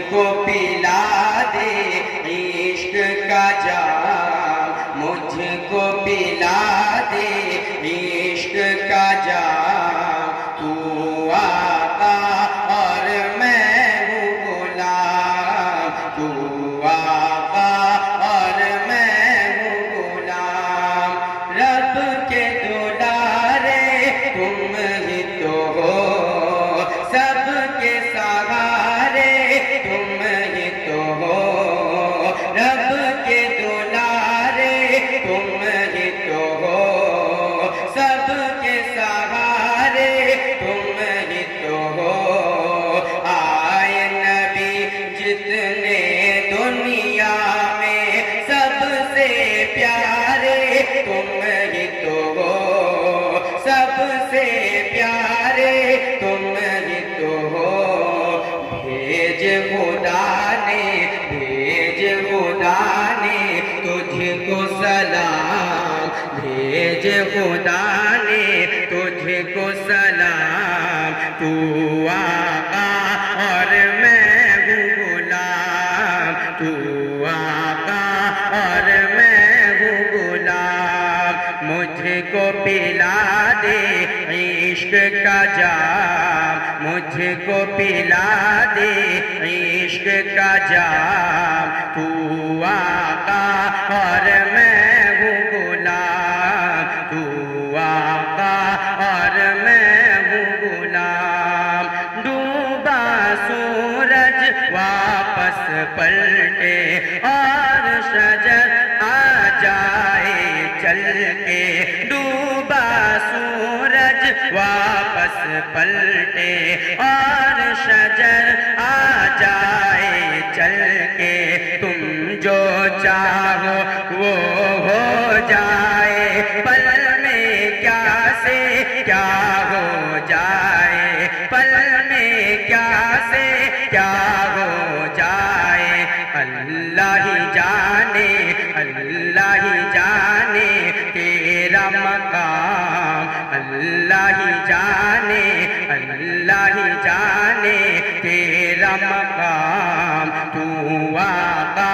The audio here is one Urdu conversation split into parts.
کو پلا دے عشق کا جام، مجھ کو پلا دے عشق کا جام، تو آقا اور میں ہوں غلام، تو آقا اور میں ہوں غلام، رب کے دلارے تم ہی تو ہو، سب کے سہارے تم ہی تو ہو، رب کے دلارے تم ہی تو ہو، سب کے سہارے تم ہی تو ہو، آئے نبی جتنے دنیا میں سب سے پیارے تم ہی تو ہو، سب سے پیارے تم ہی تو ہو، بھیج خدا نے تجھ کو سلام، بھیج خدا نے تجھ کو سلام، تو آقا اور میں ہوں غلام، تو آقا اور میں ہوں غلام، مجھ کو پلا دے عشق کا جام، مجھ کو پلا دے عشق کا جام، تو آقا اور میں ہوں غلام، تو آقا اور میں ہوں غلام، ڈوبا سورج واپس پلٹے اور شجر آ جائے چل کے، ڈوبا سورج واپس پلٹے اور شجر آ جائے چل کے، تم جو چاہو وہ ہو جائے، پل میں کیا سے کیا ہو جائے، پل میں کیا سے کیا ہو جائے، اللہ ہی جانے، اللہ ہی جانے تیرا مقام، اللہ ہی جانے، اللہ ہی جانے تیرا مقام، تو آقا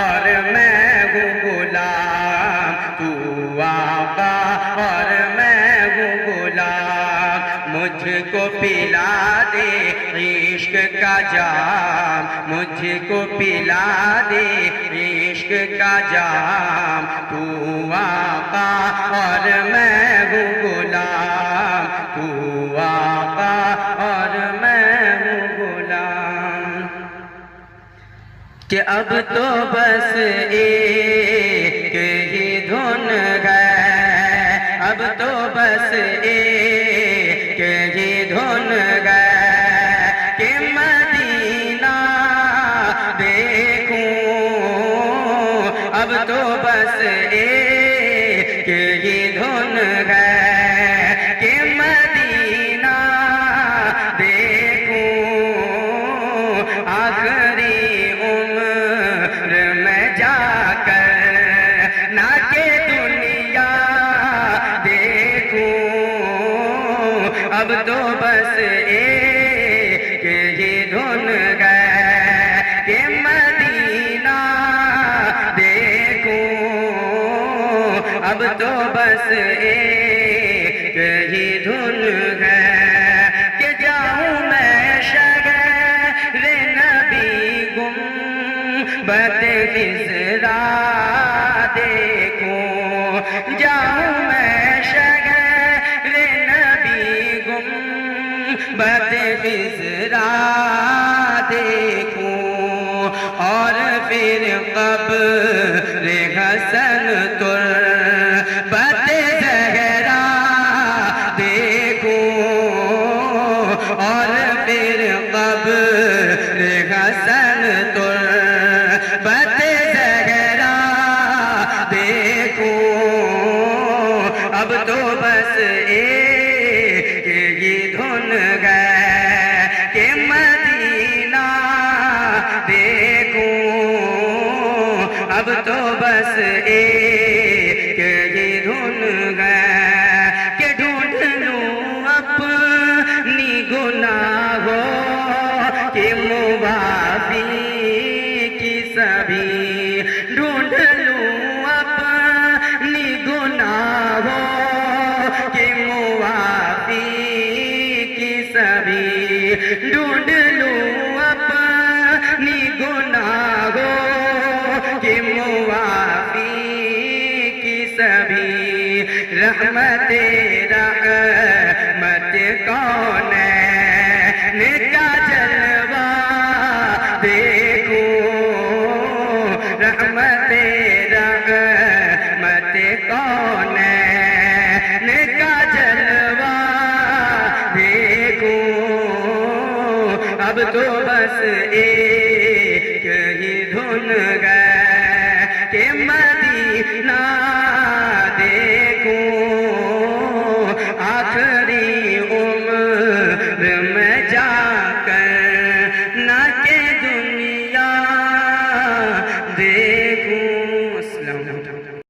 اور میں ہوں غلام، تو آقا اور میں ہوں غلام، مجھ کو پلا دے عشق کا جام، مجھ کو پلا دے عشق کا جام، تو آقا اور میں ہوں غلام، تو آقا اور میں ہوں غلام، کہ اب تو بس ایک ہی دھن ہے، اب تو بس ایک ہی دھن ہے، کہ مدینہ دیکھوں، اب تو بس ایک ہی دھن ہے، کہ مدینہ دیکھوں، آخری عمر میں جا کر نہ کہ دنیا دیکھوں، اب تو بس ایک ہی دھن ہے، کہ مدینہ دیکھوں، اب تو بس ایک ہی دھن ہے، کہ جاؤں میں شہر نبی گنبد خضرا دیکھوں، جاؤں میں شہر نبی گنبد خضرا دیکھوں، اور پھر قبر حسن تربت زہرا دیکھوں، اور پھر قبر حسن تربت زہرا دیکھوں، اب تو بس ایک ہی دھن ہے، کہ مدینہ دیکھوں، اب تو بس ایک ہی دھن ہے، کہ ڈھونڈ لوں اپنی گناہوں کی موافی دیکھوں رحمت کونین کا جلوہ دیکھوں اب تو بس ایک ہی دھن گئے کہ مدینہ دیکھوں آخری عمر میں جا کر نہ کہ دنیا دیکھوں